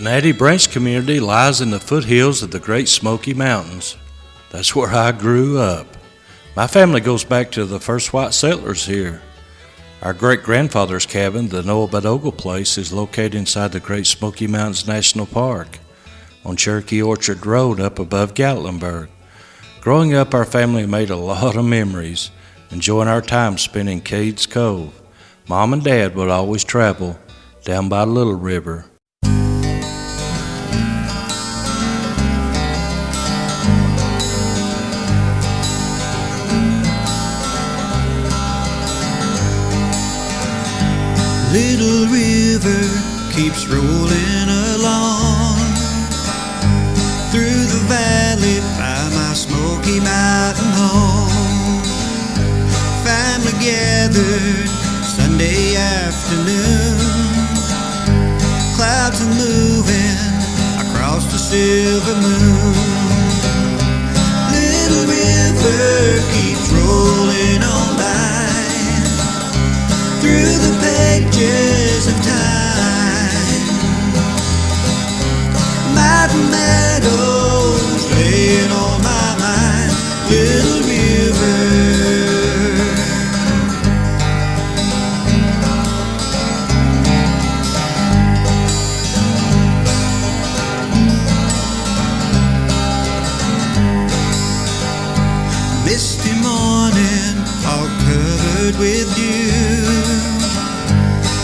Natty Branch community lies in the foothills of the Great Smoky Mountains. That's where I grew up. My family goes back to the first white settlers here. Our great-grandfather's cabin, the Randall Ogle place, is located inside the Great Smoky Mountains National Park on Cherokee Orchard Road up above Gatlinburg. Growing up, our family made a lot of memories, enjoying our time spent in Cades, Cove. Mom and Dad would always travel down by the Little River. Little river keeps rolling along through the valley by my Smoky Mountain home. Family gathered Sunday afternoon. Clouds are moving across the silver moon. Little river keeps rolling on by through the pages of time. Mountain meadows laying on my mind. Little river. Misty morning, all covered with dew.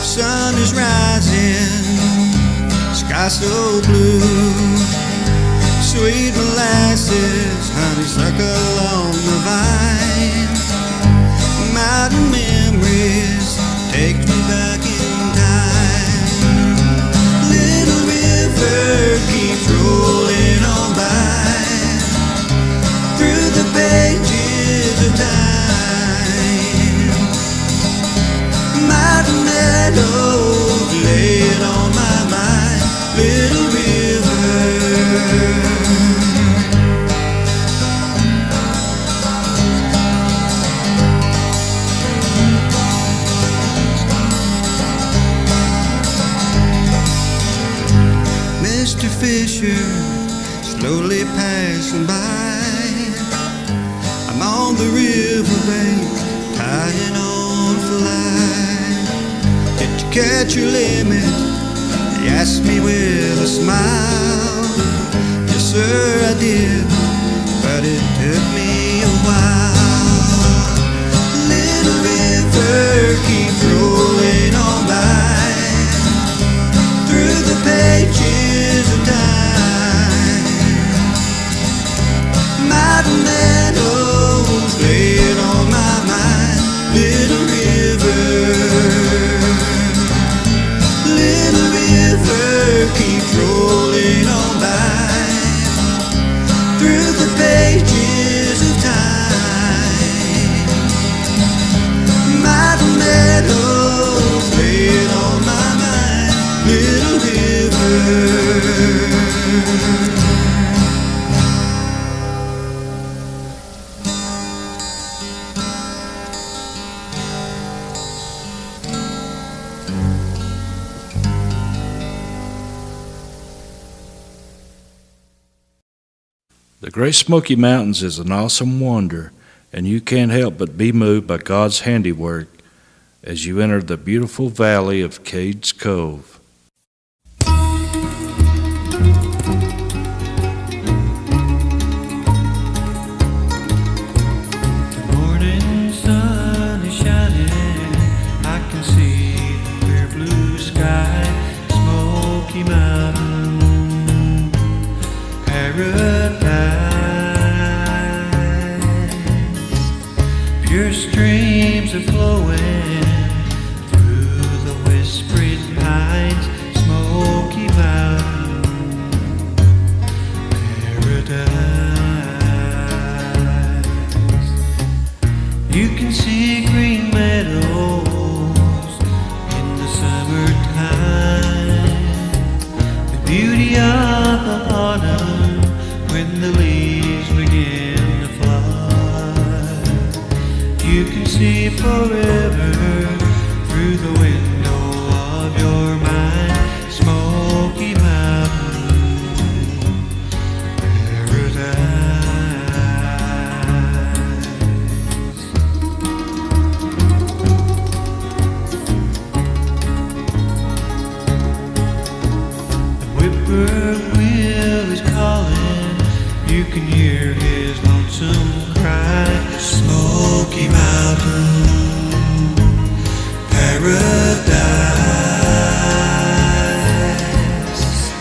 Sun is rising, sky so blue. Sweet molasses, honeysuckle on the vine. Mountain memories take me back in time. Little river keeps rolling on by through the pages of time. Mountain meadows laying on my mind. Little river. Mr. Fisher slowly passing by. I'm on the riverbank tying on for life. Did you catch your limit? He asked me with a smile. Yes sir I did, but it took me a while. Little river keeps rolling on by through the pages of time. Mountain meadows laying on my mind. Little river. Little river keeps rolling on by through the pages of time. Mountain meadows laying on my mind. Little river. The Great Smoky Mountains is an awesome wonder, and you can't help but be moved by God's handiwork as you enter the beautiful valley of Cades Cove. The morning sun is shining. I can see the clear blue sky. Smoky Mountain paradise. Pure streams are flowing through the whispering pines. Smoky Mountain paradise. You can see green meadows in the summertime. The beauty of the autumn when the leaves begin to fly. You can see forever through the window of your mind. Smoky Mountain You can hear his lonesome cry. Smoky Mountain Paradise.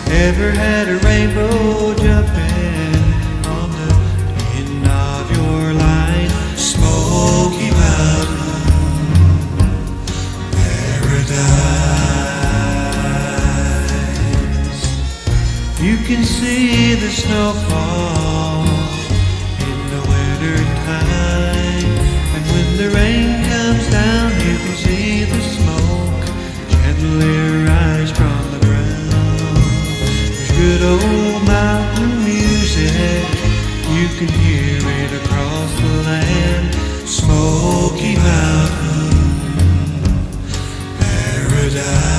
Ever had a rainbow jumping on the end of your line? Smoky Mountain Paradise. You can see the snow fall in the winter time, and when the rain comes down, you can see the smoke gently rise from the ground. There's good old mountain music, you can hear it across the land. Smoky Mountain Paradise.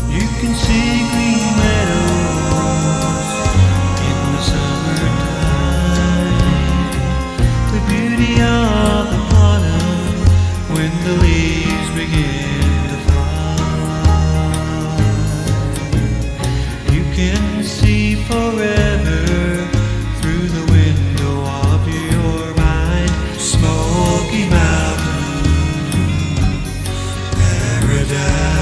You can see green meadows in the summertime, the beauty of the autumn when the leaves begin to fall. You can see forever through the window of your mind. Smoky Mountain Paradise.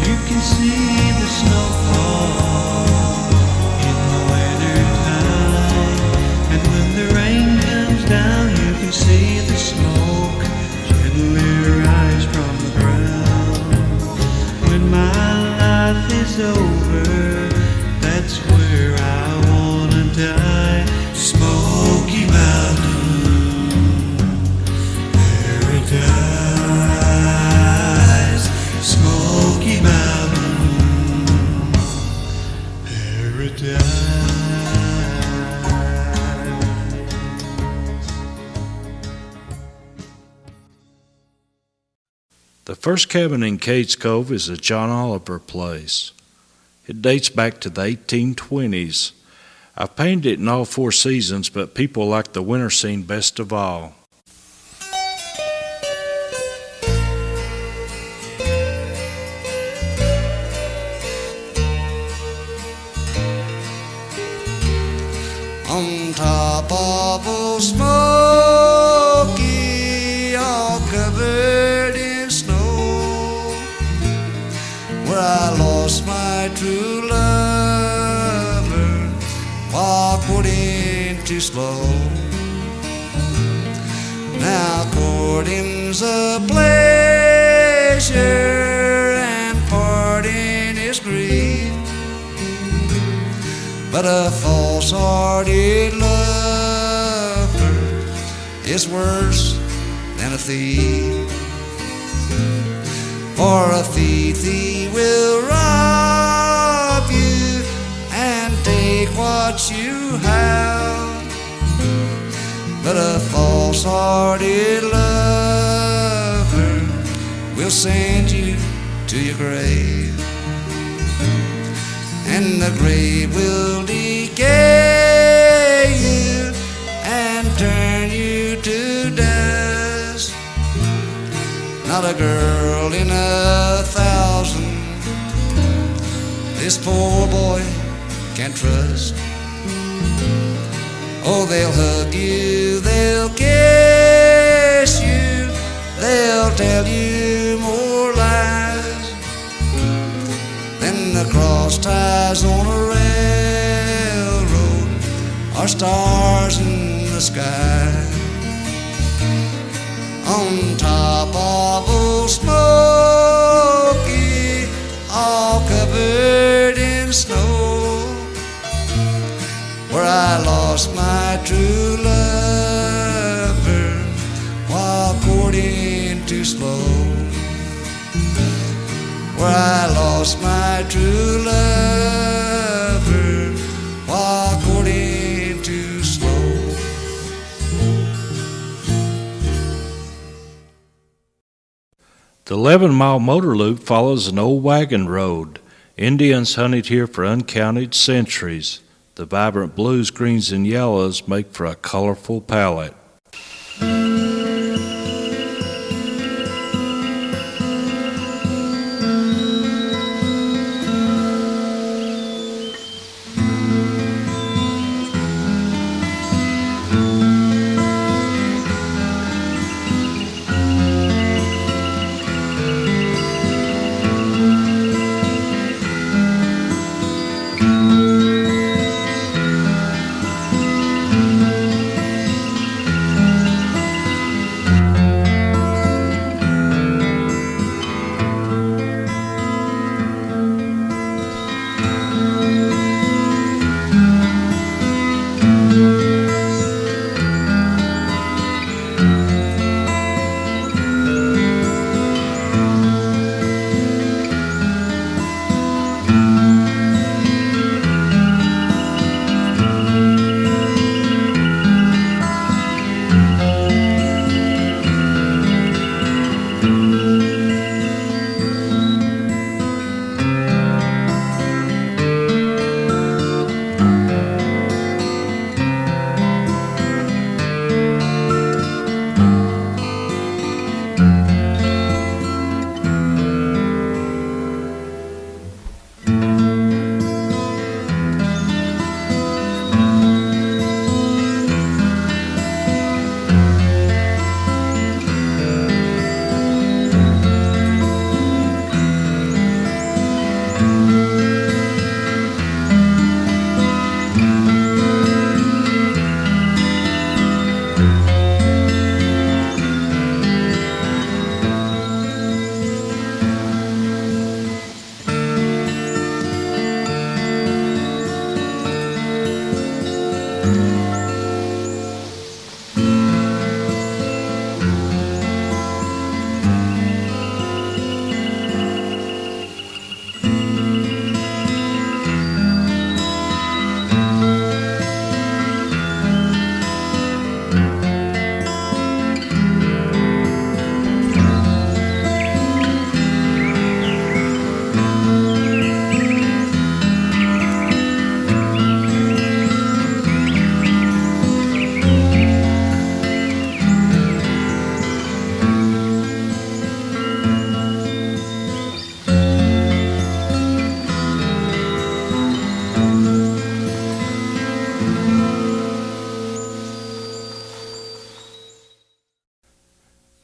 You can see the snow fall in the winter time, and when the rain comes down, you can see the smoke gently rise from the ground. When my life is over, that's where I wanna die. Smoky Mountain Paradise. Smoky Mountain Paradise. The first cabin in Cades Cove is a John Oliver place. It dates back to the 1820s. I've painted it in all 4 seasons, but people like the winter scene best of all. On top of old Smoky, all covered in snow, where I lost my true lover, walking too slow. Now courting's a pleasure and parting is grief, but a false-hearted lover is worse than a thief. For a thief, he will rob you and take what you have, but a false-hearted lover will send you to your grave, and the grave will decay you and turn you to dust. Not a girl in 1,000 this poor boy can trust. Oh, they'll hug you, they'll kiss you, they'll tell you more lies than the cross ties on a railroad or stars in the sky. On top of old Smoky, all covered in snow, where I lost my true lover while courting too slow, where I lost my true lover while courting too slow. The 11-mile motor loop follows an old wagon road. Indians hunted here for uncounted centuries. The vibrant blues, greens, and yellows make for a colorful palette.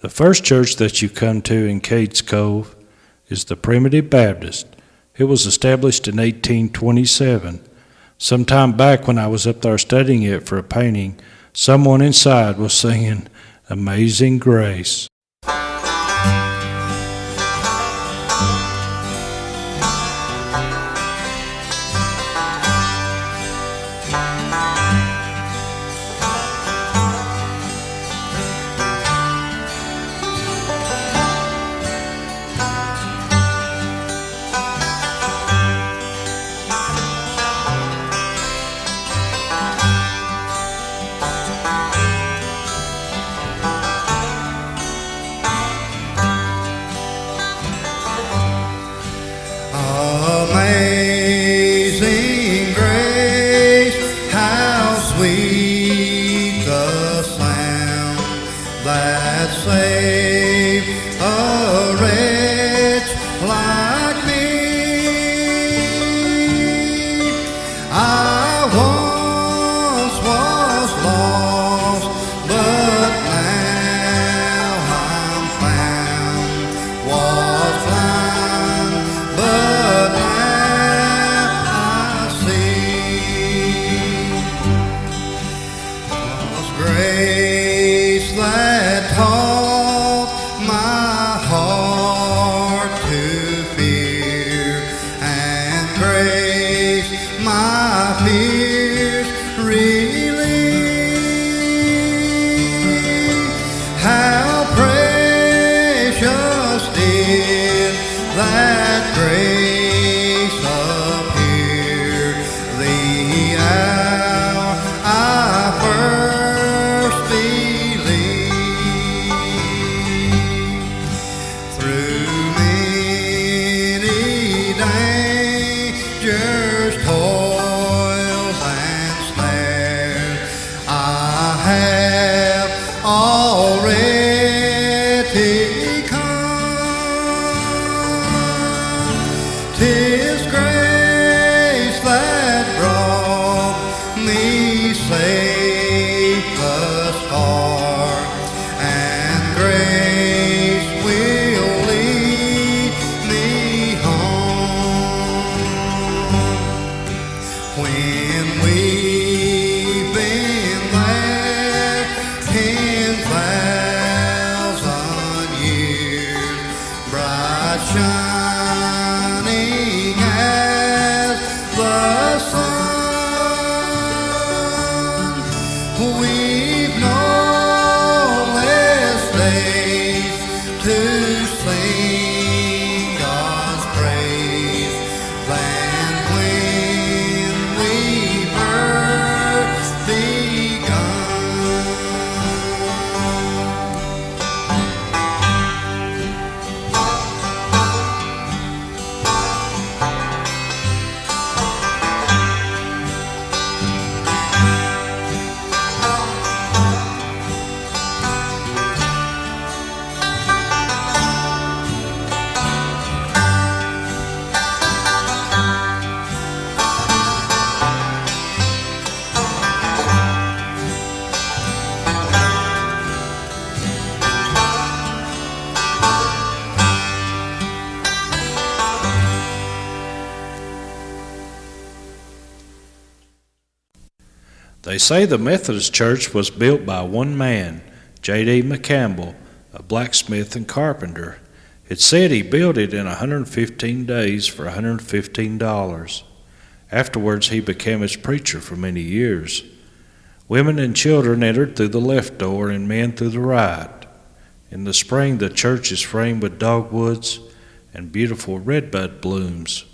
The first church that you come to in Cades Cove is the Primitive Baptist. It was established in 1827. Some time back when I was up there studying it for a painting, someone inside was singing Amazing Grace. Amazing grace, how We've no less days to sing God's praise than when we first begun. They say the Methodist Church was built by one man, J.D. McCampbell, a blacksmith and carpenter. It's said he built it in 115 days for $115. Afterwards, he became its preacher for many years. Women and children entered through the left door and men through the right. In the spring, the church is framed with dogwoods and beautiful redbud blooms.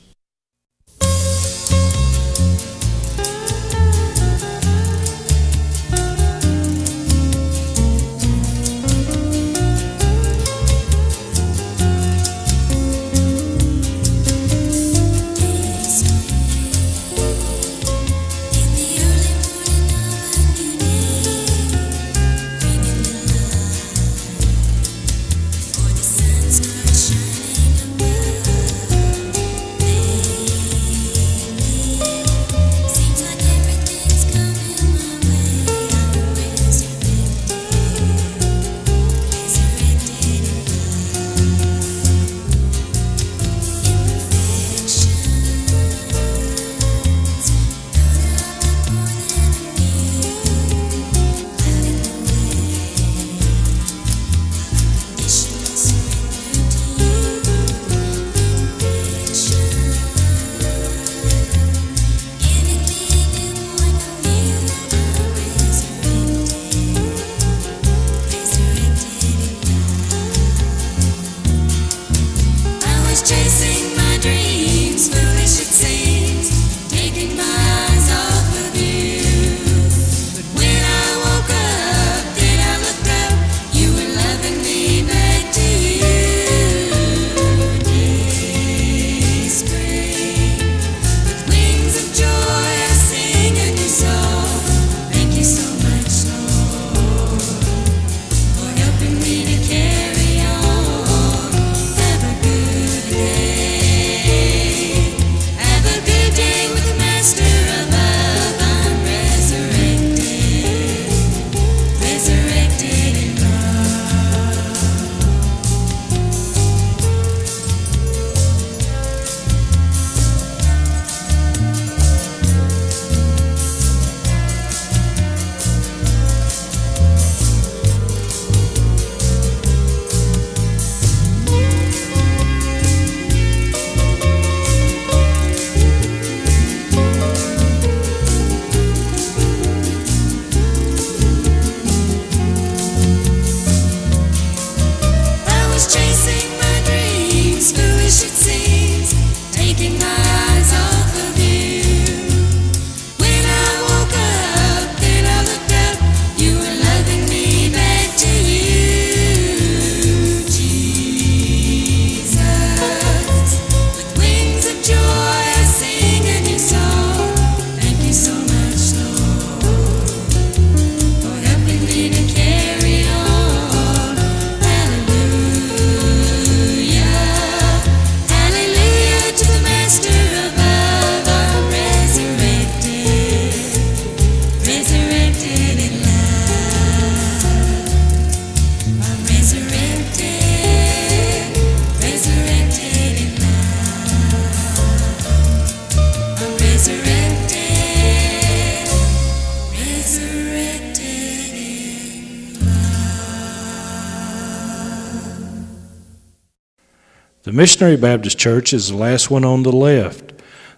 The Missionary Baptist Church is the last one on the left.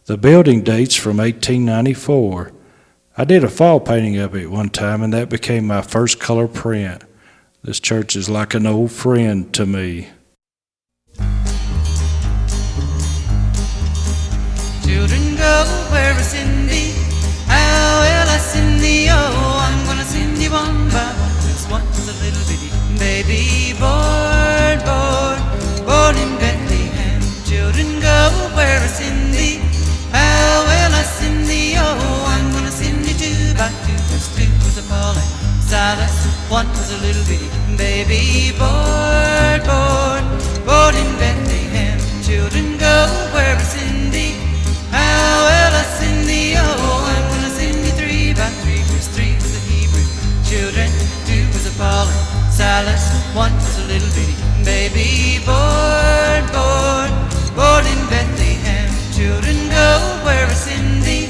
The building dates from 1894. I did a fall painting of it one time, and that became my first color print. This church is like an old friend to me. Children go where is Cindy? How will I Cindy? Oh, I'm gonna Cindy one by one. This one's a little bitty baby born in Bethlehem. Children go where is Cindy? How will I Cindy? Oh, I'm gonna Cindy two by two. This two was a Paul and Silas. One was a little bitty baby born in Bethlehem. Children go where is Cindy? How will I Cindy? Oh, I'm gonna Cindy three by three. Cause three was the Hebrew children, two was a Paul and Silas. One was a little bitty baby born in Bethlehem. Children go where is Cindy?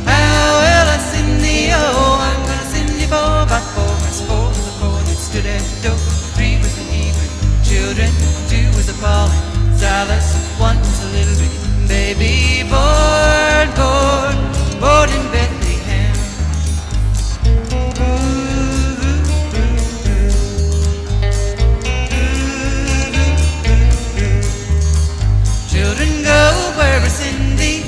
How will I Cindy? Oh, I'm gonna Cindy four by four. Cause four was the four that stood at the door. Three was the Hebrew children, two was a Paul and Silas. One was a little bitty baby born in Bethlehem. Children go where is Cindy?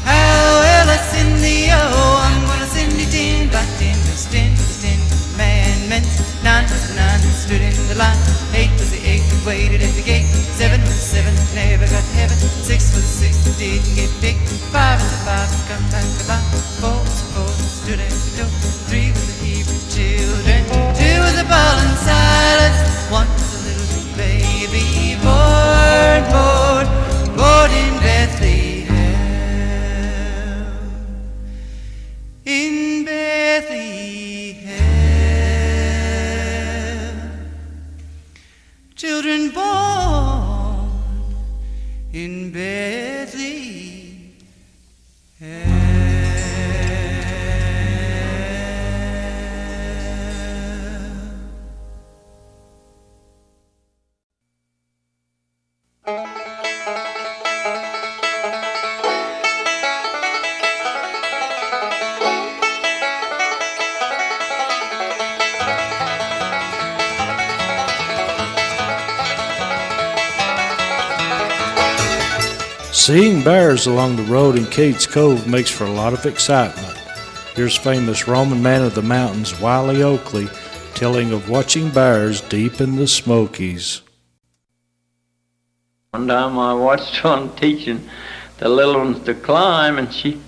How will I Cindy? Oh, I'm gonna Cindy ten by ten. Cause ten was the 10 commandments. Nine was the 9 that stood in the line. Eight was the 8 that waited at the gate. Seven was the 7 that never got to heaven. Six was the 6 that didn't get big. Five was the 5 that come back alive. Four was the 4 that stood at the door. Three was the Hebrew children. Two was the Paul and Silas. One was a little baby born in Bethlehem. In Bethlehem. Children born in Bethlehem. Seeing bears along the road in Cades Cove makes for a lot of excitement. Here's famous Roman man of the mountains, Randall Ogle, telling of watching bears deep in the Smokies. One time I watched one teaching the little ones to climb, and she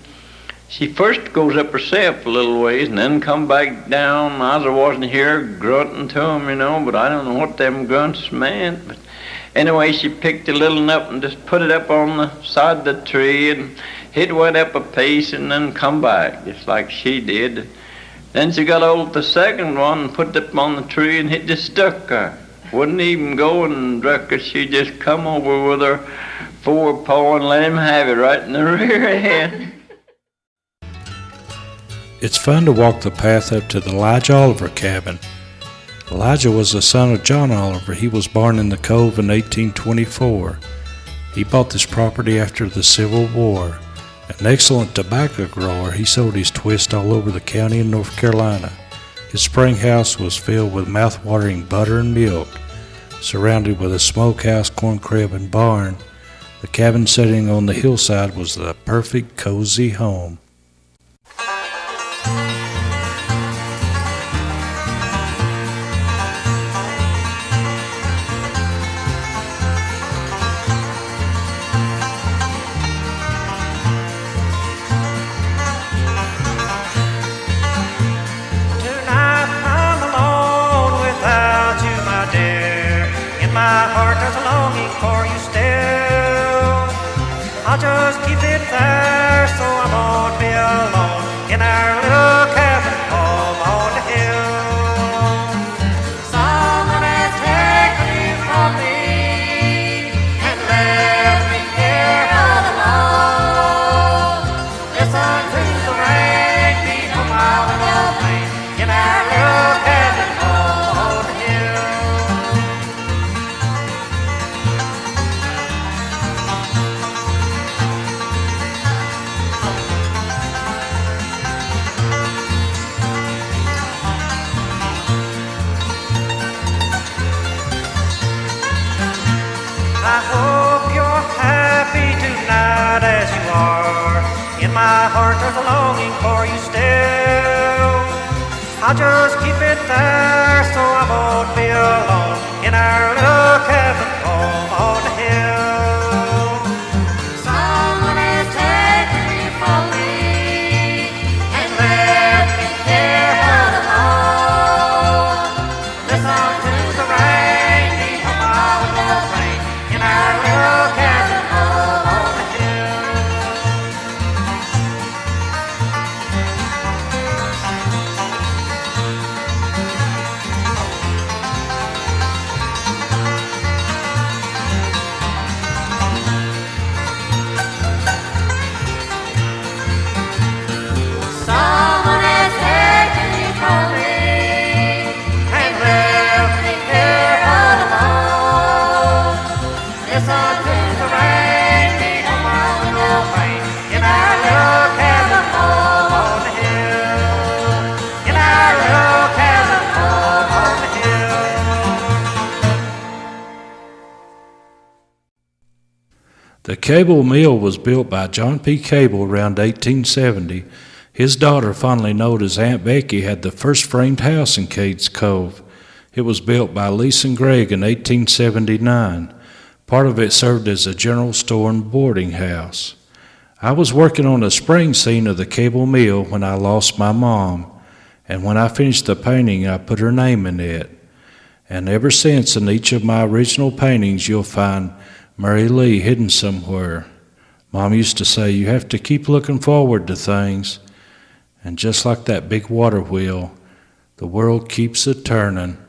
first goes up herself a little ways and then come back down. I wasn't here grunting to them, but I don't know what them grunts meant. But anyway, she picked the little one up and just put it up on the side of the tree, and it went up a pace and then come back, just like she did. Then she got hold of the second one and put it up on the tree, and it just stuck there. Wouldn't even go and duck it. She just come over with her forepaw and let him have it right in the rear end. It's fun to walk the path up to the Elijah Oliver cabin. Elijah was the son of John Oliver. He was born in the Cove in 1824. He bought this property after the Civil War. An excellent tobacco grower, he sold his twist all over the county in North Carolina. His spring house was filled with mouth-watering butter and milk. Surrounded with a smokehouse, corn crib, and barn, the cabin sitting on the hillside was the perfect cozy home. My heart has a longing for you still. I'll just keep it there so I won't be alone in our little cabin home on the hill. Someone has taken you from me and left me here all alone. Listen to the rain beat on my window pane in our little cabin home on the hill. hope you're happy tonight as you are. In my heart there's a longing for you still. I'll just keep it there so I won't be alone in our little cabin home on the hill. Someone has taken me from me and left me here all alone. Listen to the rain, beat on my window pane in our little cabin home on the hill. Someone has taken me from me and left me here all alone. Listen to the rain, beat on my window pane in our little cabin home on the hill. In our little cabin home on the hill. The cable mill was built by John P. Cable around 1870. His daughter, fondly known as Aunt Becky, had the first framed house in Cades, Cove. It was built by Lisa and Gregg in 1879. Part of it served as a general store and boarding house. I was working on the spring scene of the cable mill when I lost my mom, and when I finished the painting, I put her name in it. And ever since, in each of my original paintings, you'll find Mary Lee hidden somewhere. Mom used to say, you have to keep looking forward to things. And just like that big water wheel, the world keeps a turning.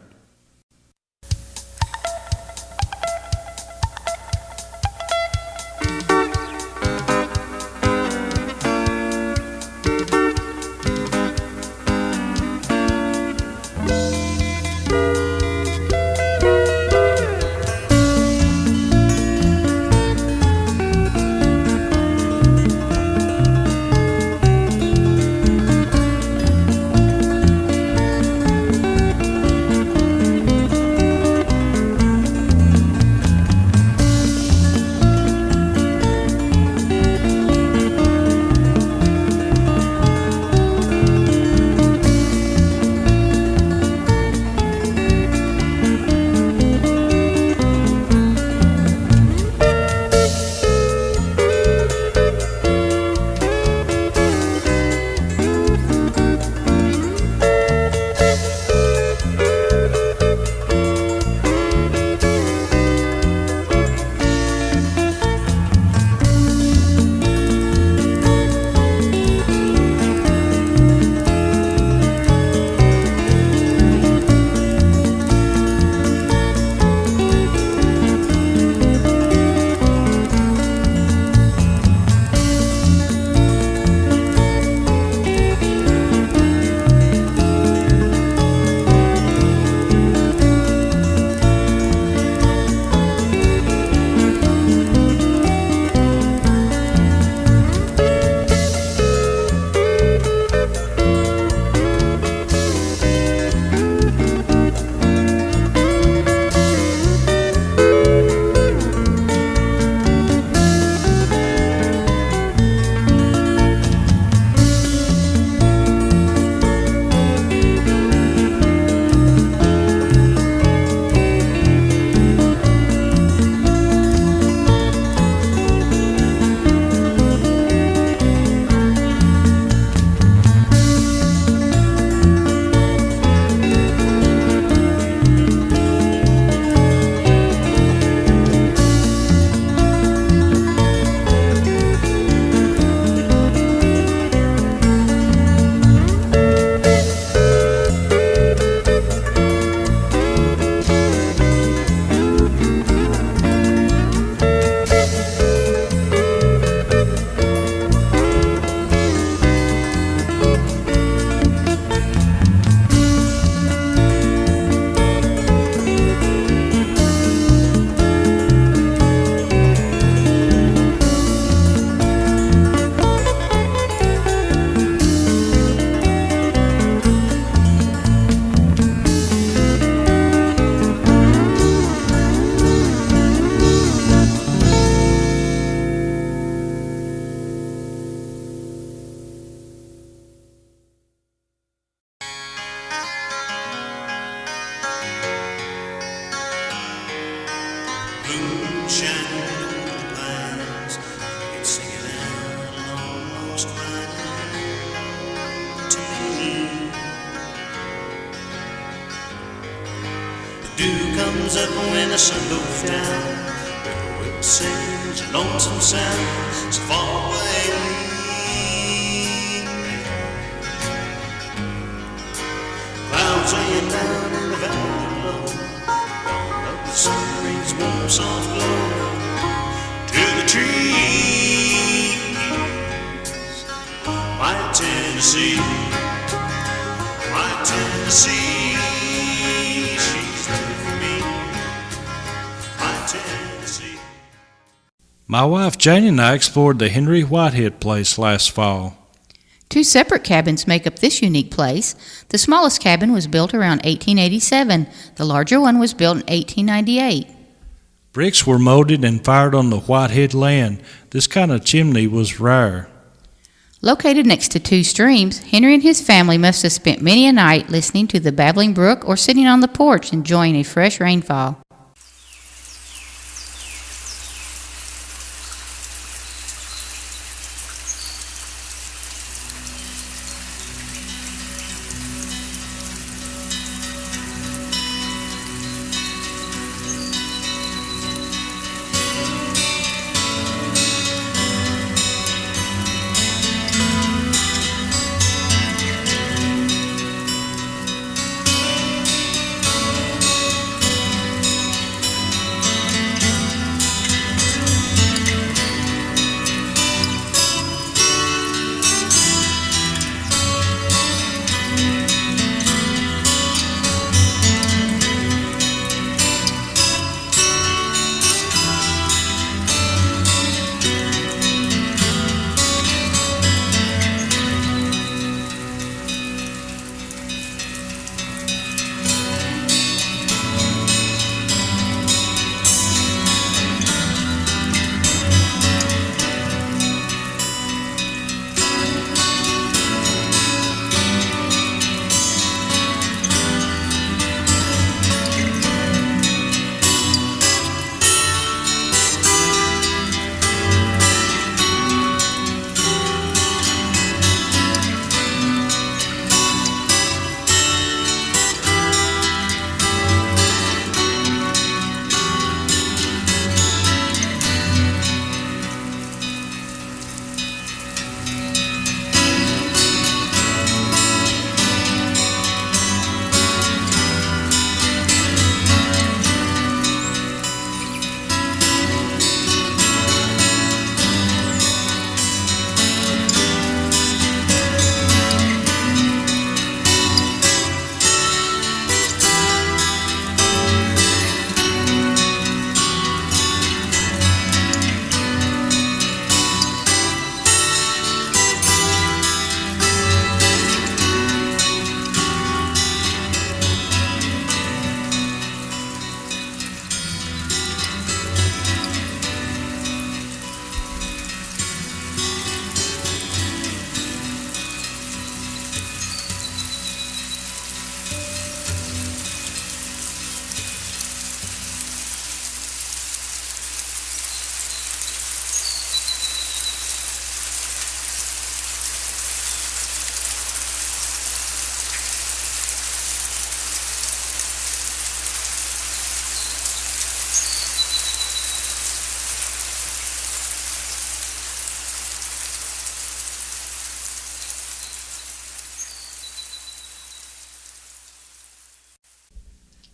Dew comes up when the sun goes down. The wind sings a lonesome sound so far away. Clouds laying down in the valley below. Dawn of the sun brings warm, soft glow to the trees. My Tennessee, my Tennessee, she's there for me. My Tennessee. My wife Janie and I explored the Henry Whitehead place last fall. 2 separate cabins make up this unique place. The smallest cabin was built around 1887. The larger one was built in 1898. Bricks were molded and fired on the Whitehead land. This kind of chimney was rare. Located next to 2 streams, Henry and his family must have spent many a night listening to the babbling brook or sitting on the porch enjoying a fresh rainfall.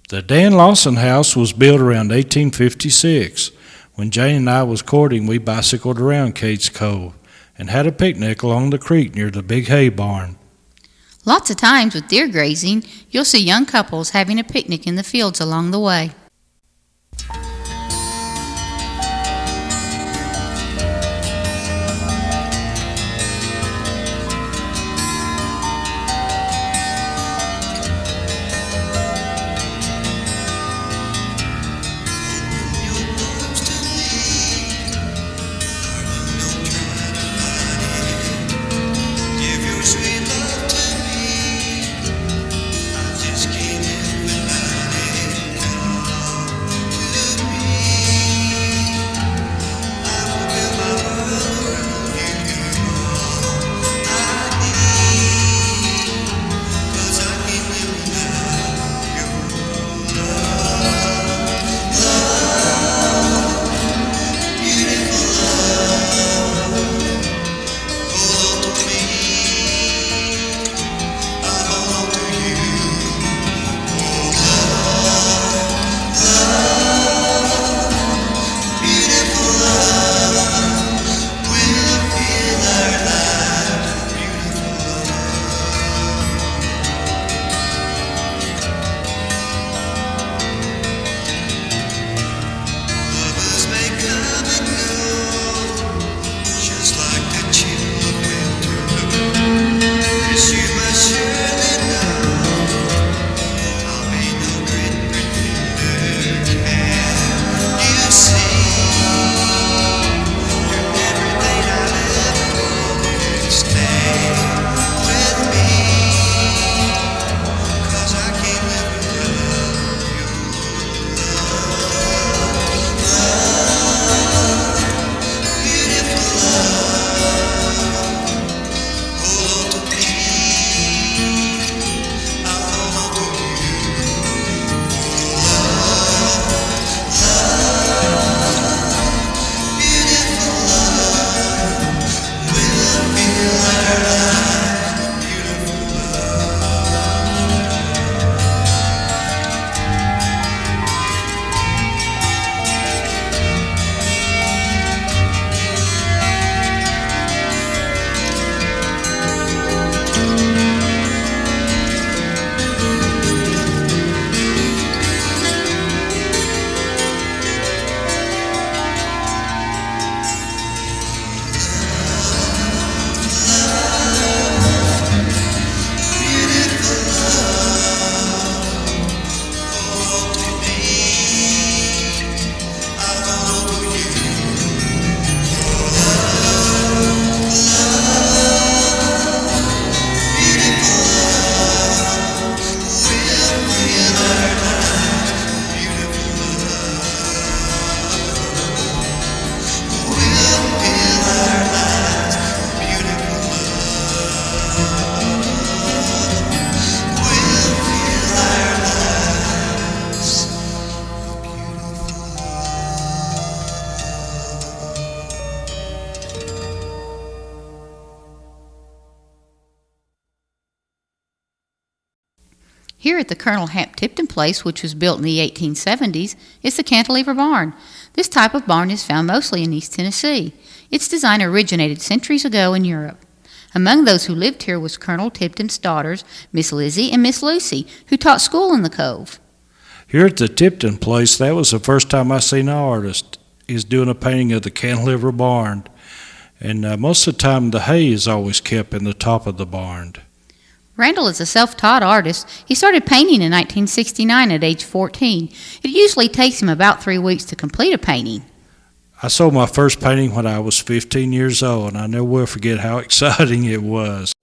The Dan Lawson house was built around 1856. When Jane and I was courting, we bicycled around Cades Cove and had a picnic along the creek near the big hay barn. Lots of times with deer grazing, you'll see young couples having a picnic in the fields along the way. Sweet love to me, I just can't help it. Here at the Colonel Hamp Tipton place, which was built in the 1870s, is the cantilever barn. This type of barn is found mostly in East Tennessee. Its design originated centuries ago in Europe. Among those who lived here was Colonel Tipton's daughters, Miss Lizzie and Miss Lucy, who taught school in the Cove. Here at the Tipton place, that was the first time I seen an artist. He's doing a painting of the cantilever barn. And most of the time, the hay is always kept in the top of the barn. Randall is a self-taught artist. He started painting in 1969 at age 14. It usually takes him about 3 weeks to complete a painting. I saw my first painting when I was 15 years old, and I never will forget how exciting it was.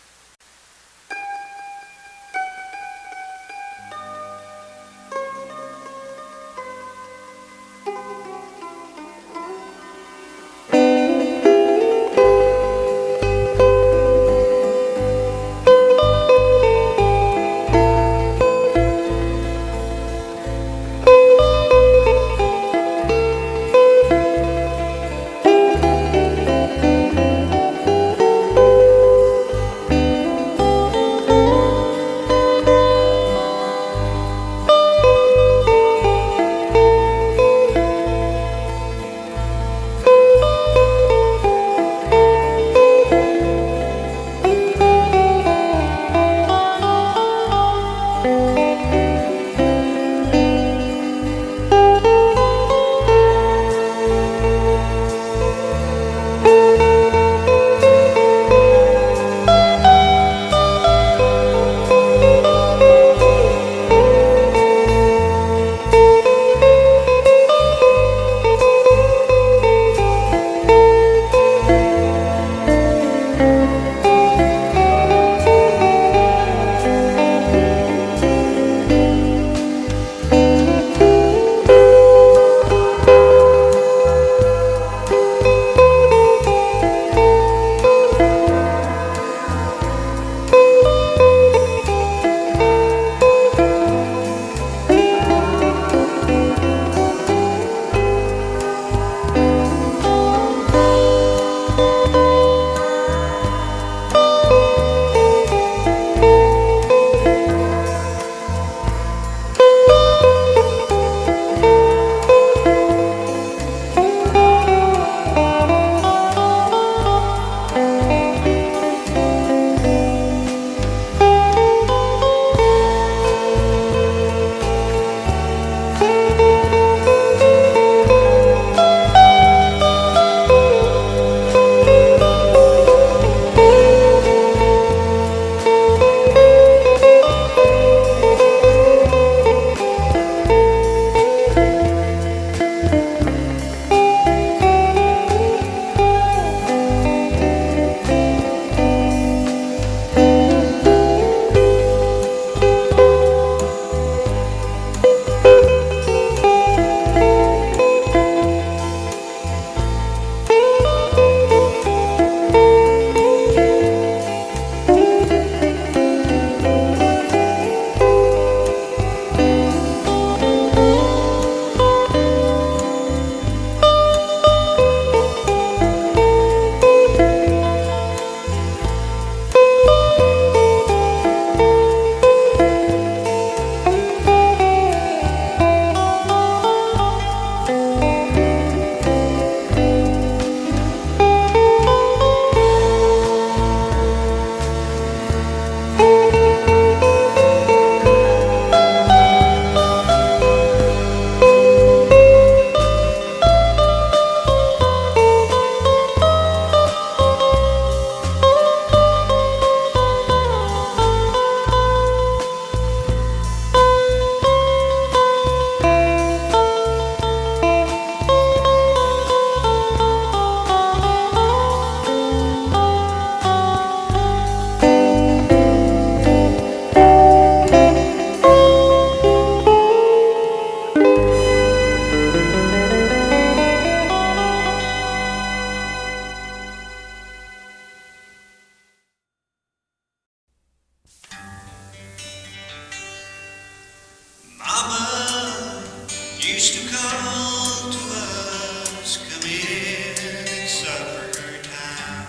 used to call to us, come in and supper time.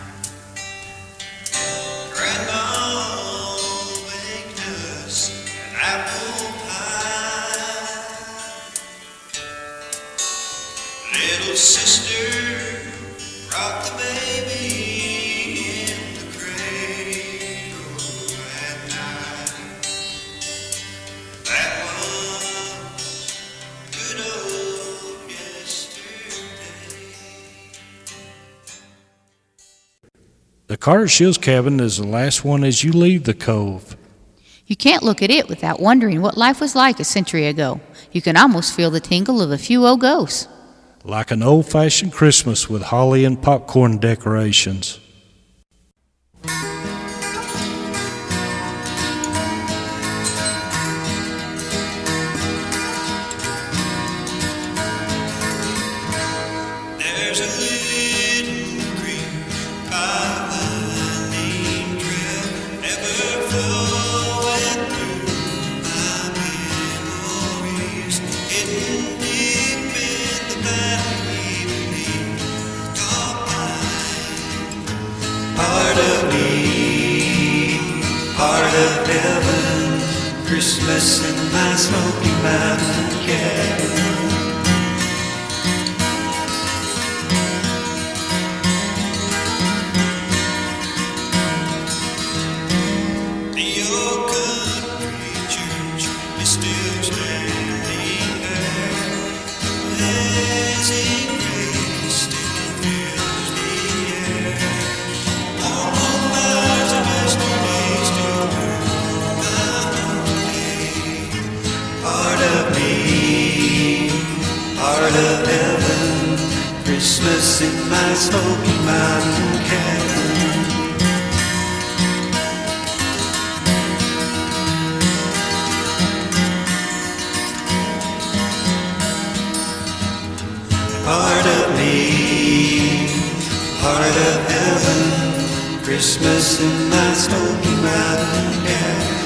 Grandma baked us an apple sister rocked the baby in the cradle at night. That was good old yesterday. The Carter Shields cabin is the last one as you leave the cove. You can't look at it without wondering what life was like a century ago. You can almost feel the tingle of a few old ghosts. Like an old-fashioned Christmas with holly and popcorn decorations. There's a little creek by the winding trail, ever flowing through my memories, hidden deep in the valley beneath the tall pine. Part of me, part of heaven, Christmas in my Smoky Mountain cabin. The old country church is still standing there. The blazing grace still fills the air. All the fires of yesterday still burn my own day. Part of me, part of heaven, Christmas in my Smoky Mountain cabin. Part of me, part of heaven, Christmas in my Smoky Mountain cabin.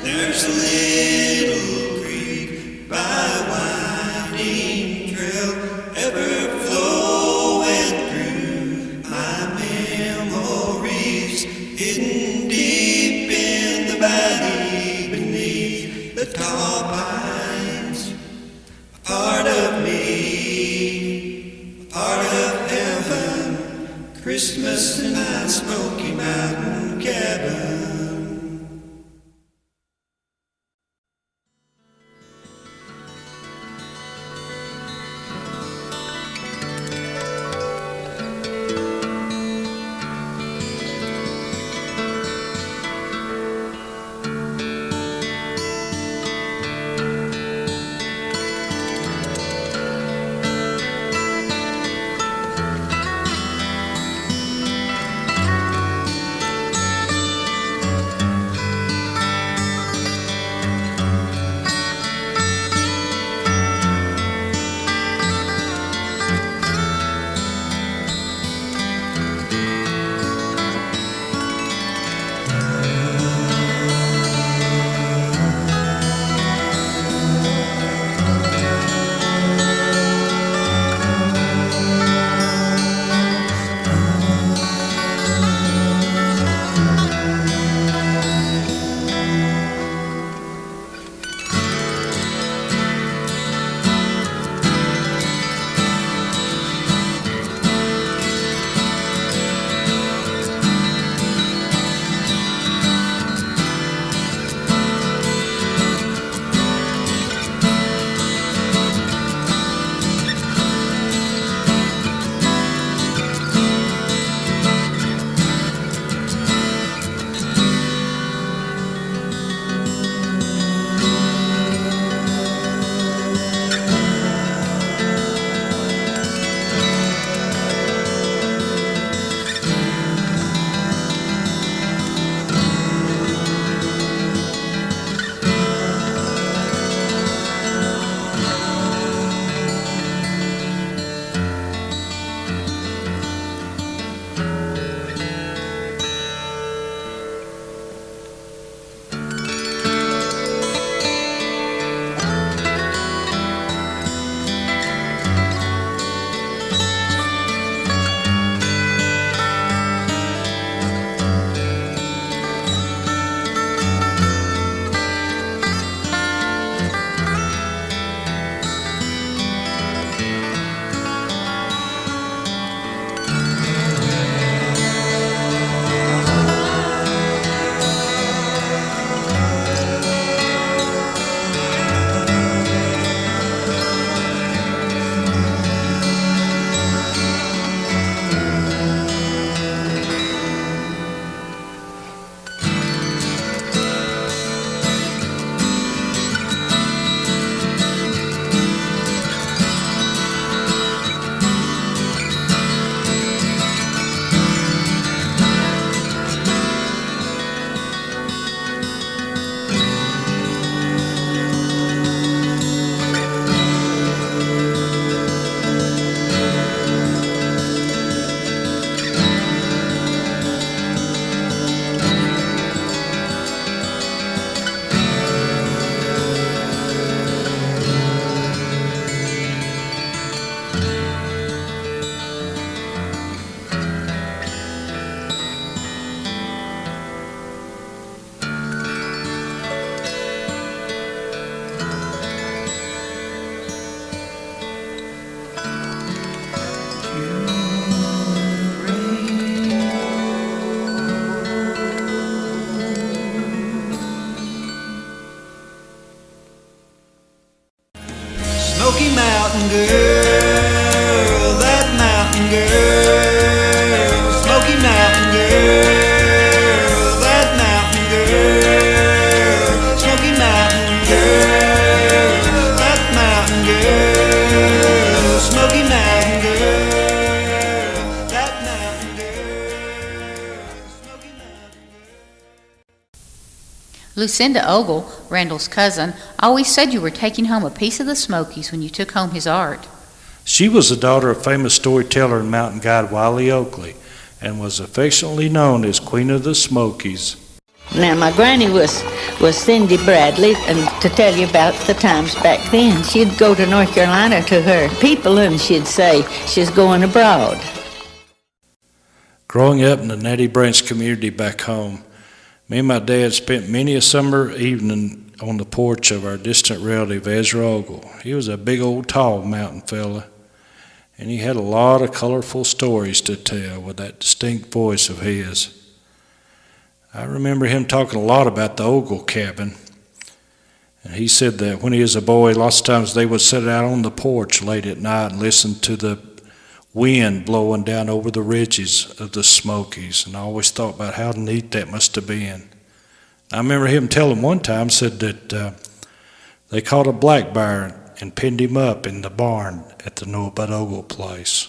There's a little creek by a winding trail, ever flowing through my memories, hidden deep in the valley beneath the tall pines. A part of me, a part of heaven, Christmas in my Smoky Mountain cabin. mountain girl, that mountain girl, Smoky Mountain girl, that mountain girl, Smoky Mountain girl, that mountain girl, Smoky Mountain girl, that mountain girl, Smoky Mountain girl. Lucinda Ogle, Randall's cousin, always said you were taking home a piece of the Smokies when you took home his art. She was the daughter of famous storyteller and mountain guide Wiley Oakley and was affectionately known as Queen of the Smokies. Now, my granny was Cindy Bradley, and to tell you about the times back then, she'd go to North Carolina to her people, and she'd say she's going abroad. Growing up in the Natty Branch community back home, me and my dad spent many a summer evening on the porch of our distant relative Ezra Ogle. He was a big old tall mountain fella, and he had a lot of colorful stories to tell with that distinct voice of his. I remember him talking a lot about the Ogle cabin, and he said that when he was a boy, lots of times they would sit out on the porch late at night and listen to the wind blowing down over the ridges of the Smokies, and I always thought about how neat that must have been. I remember him telling one time, said that they caught a black bear and pinned him up in the barn at the Noah Ogle place.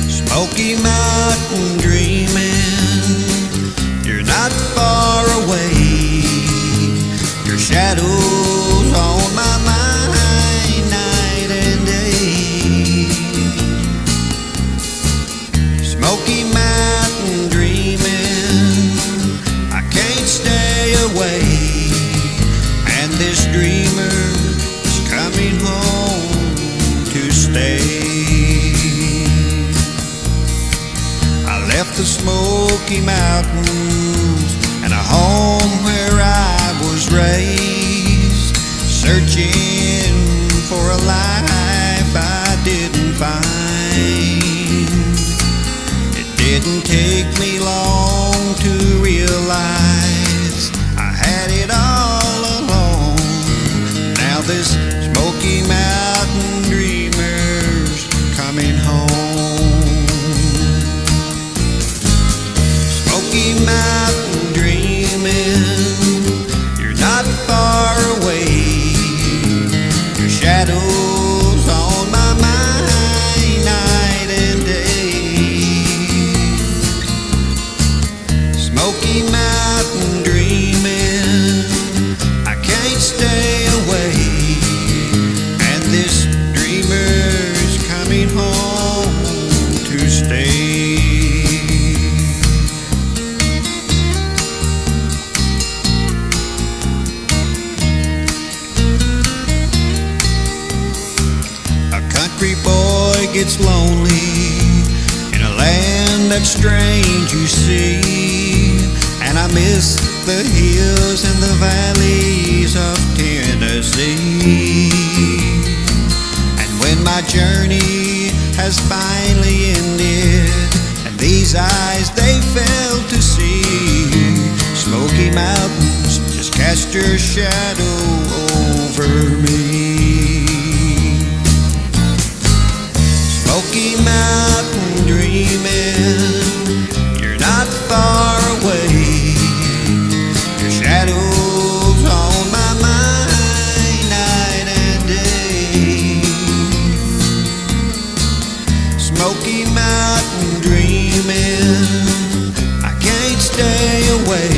Smoky Mountain dreaming, you're not far away. Your shadow's on my mind night and day. Smoky Mountain dreaming, I can't stay away. And this dreamer is coming home to stay. I left the Smoky Mountains and a home where I was raised, searching for a life I didn't find. It didn't take me long to realize I had it all along. Now this Smoky Mountain dreamer's coming home. Smoky Mountain dreaming, you're not far away. Your shadow's on my mind night and day. Smoky Mountain dreaming, I can't stay away. And this dreamer's coming home to stay. Country boy gets lonely in a land that's strange, you see. And I miss the hills and the valleys of Tennessee. And when my journey has finally ended, and these eyes they fail to see, Smoky Mountains just cast your shadow over me. Smoky Mountain dreaming, you're not far away. Your shadow's on my mind night and day. Smoky Mountain dreaming, I can't stay away.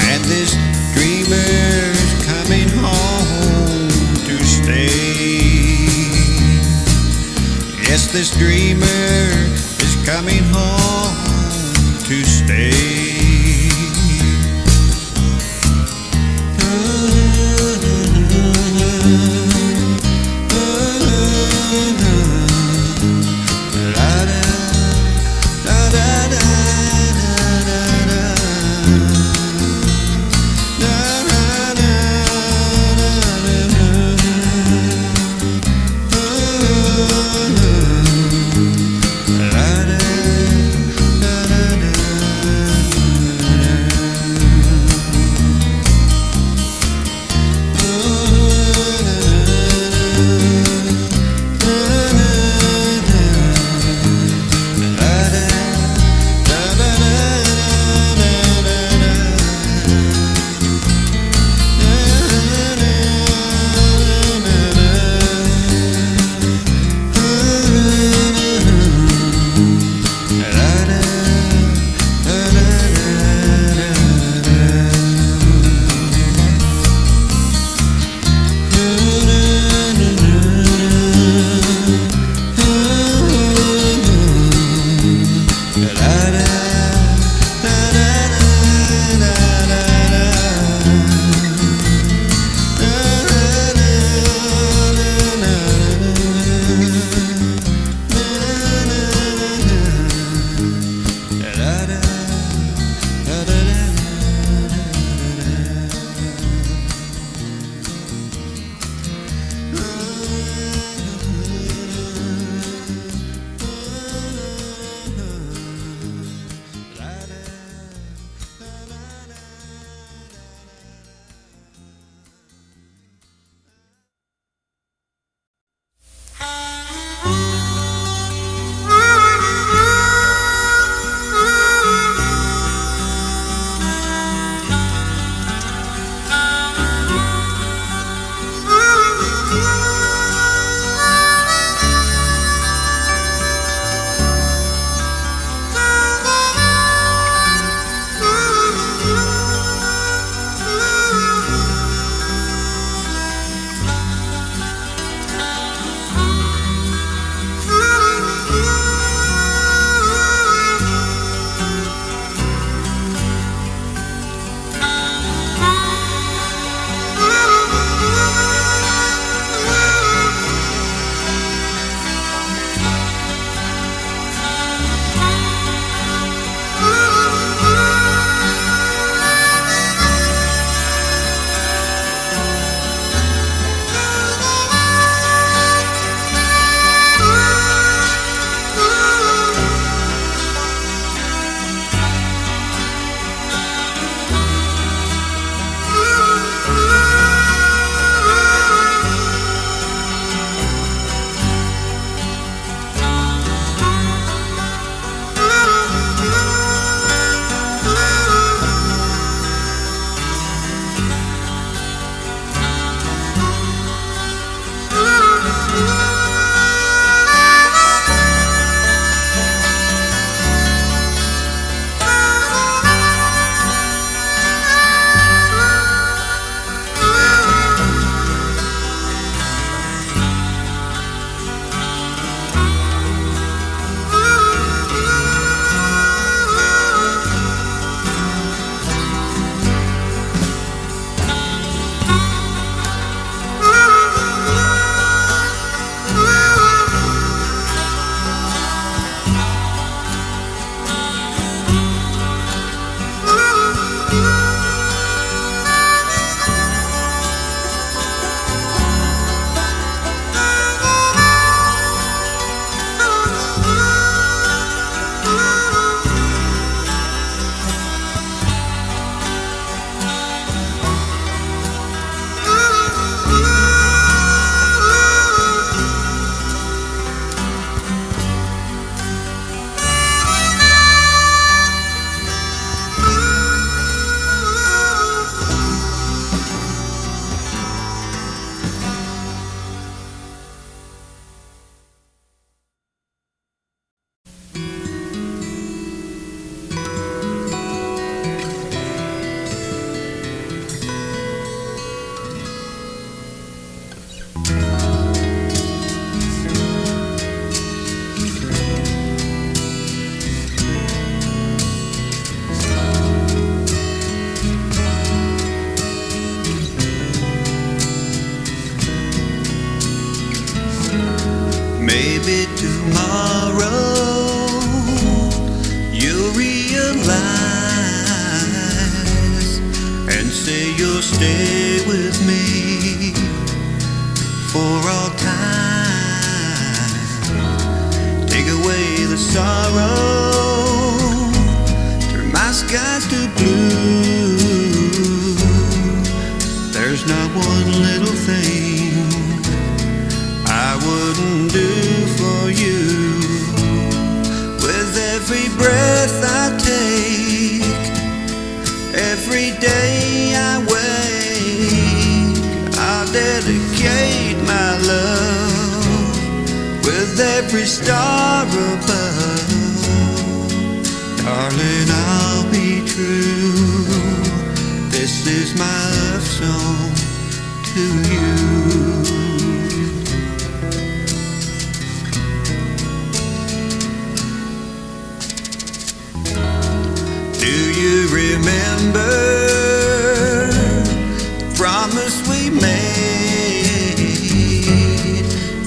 And this dreamer's coming home to stay. Yes, this dreamer is coming home to stay. tomorrow you'll realize and say you'll stay with me for all time. Take away the sorrow, turn my skies to blue. There's not one little thing I wouldn't do for you. With every breath I take, every day I wake, I'll dedicate my love. With every star above, darling, I'll be true. This is my love song to you. Do you remember the promise we made?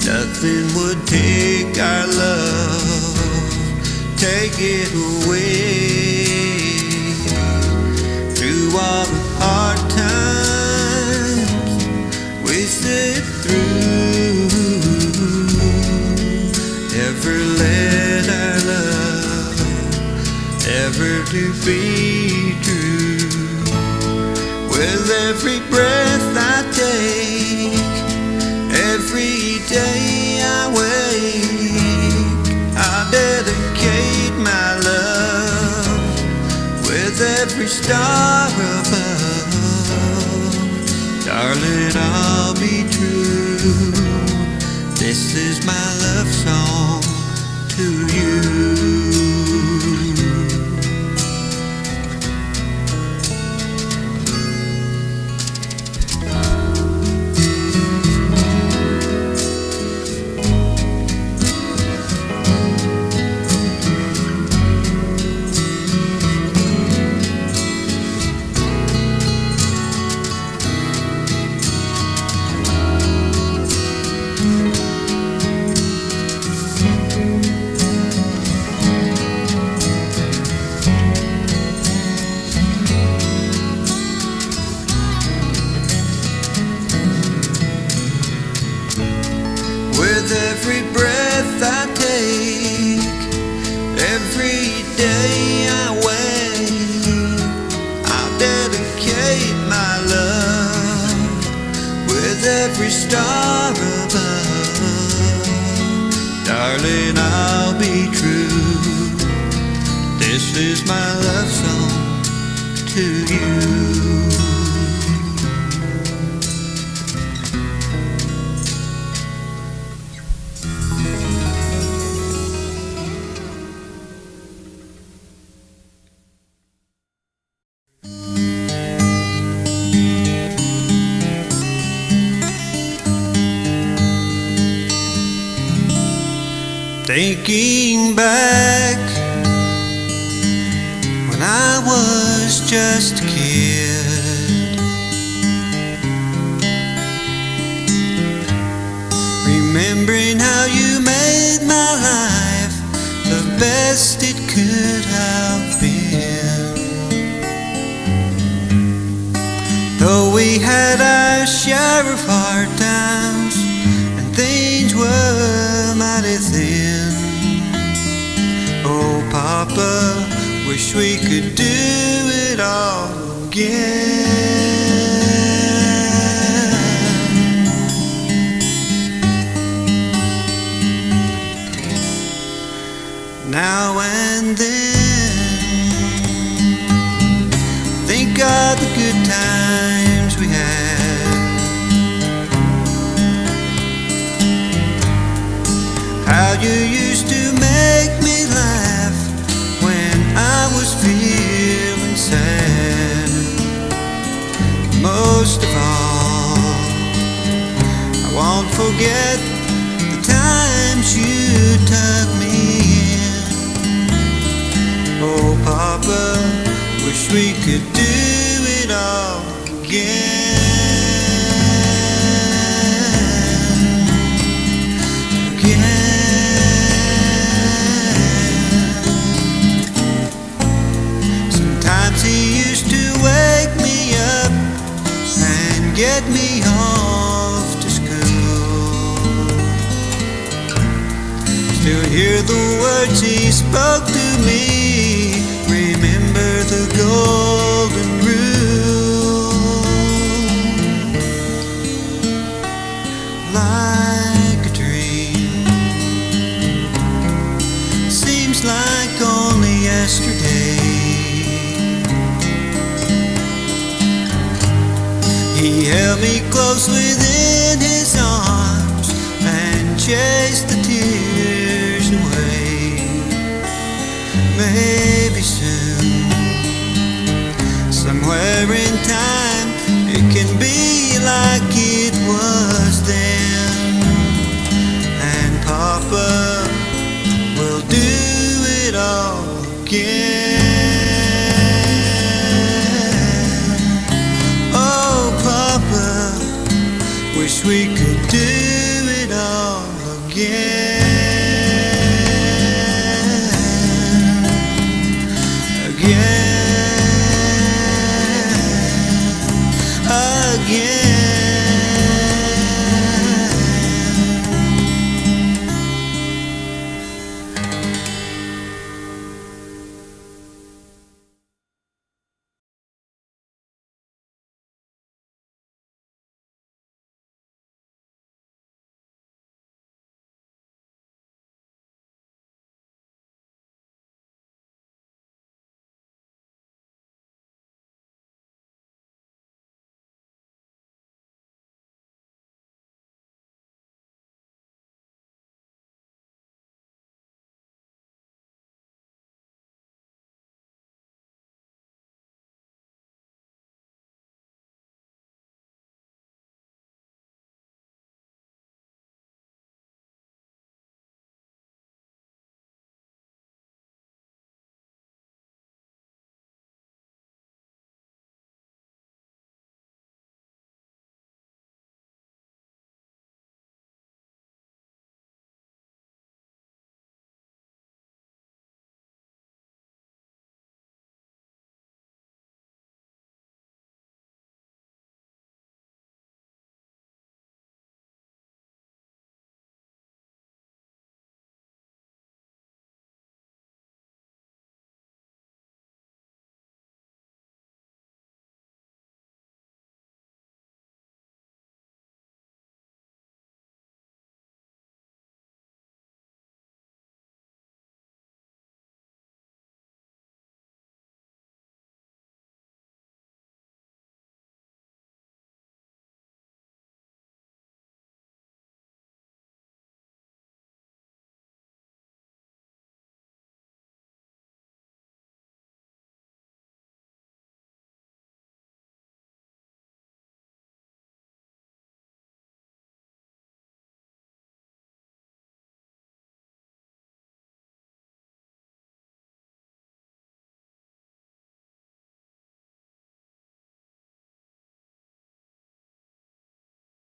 Nothing would take our love, take it away. Through all the hard times we sit through, never let our love ever to be true. With every breath I take, every day I wake, I'll dedicate my love. With every star above, darling, I'll be true. This is my love song to you. With every breath I take, every day I wake, I'll dedicate my love. With every star above, darling, I'll be true. This is my love song to you. Thinking back when I was just a kid, remembering how you made my life the best it could have been. Though we had our share of hard times and things were mighty thin, oh, Papa, wish we could do it all again. Now and then, think of the good times we had, how you used to make me laugh when I was feeling sad. Most of all, I won't forget the times you took me in. Oh, Papa, wish we could do it all again. Again. hear the words he spoke to me. Remember the golden rule. Like a dream, seems like only yesterday. He held me close within his arms and chased the tears away. Maybe soon, somewhere in time, it can be like it was then, and Papa will do it all again. Oh, Papa, wish we could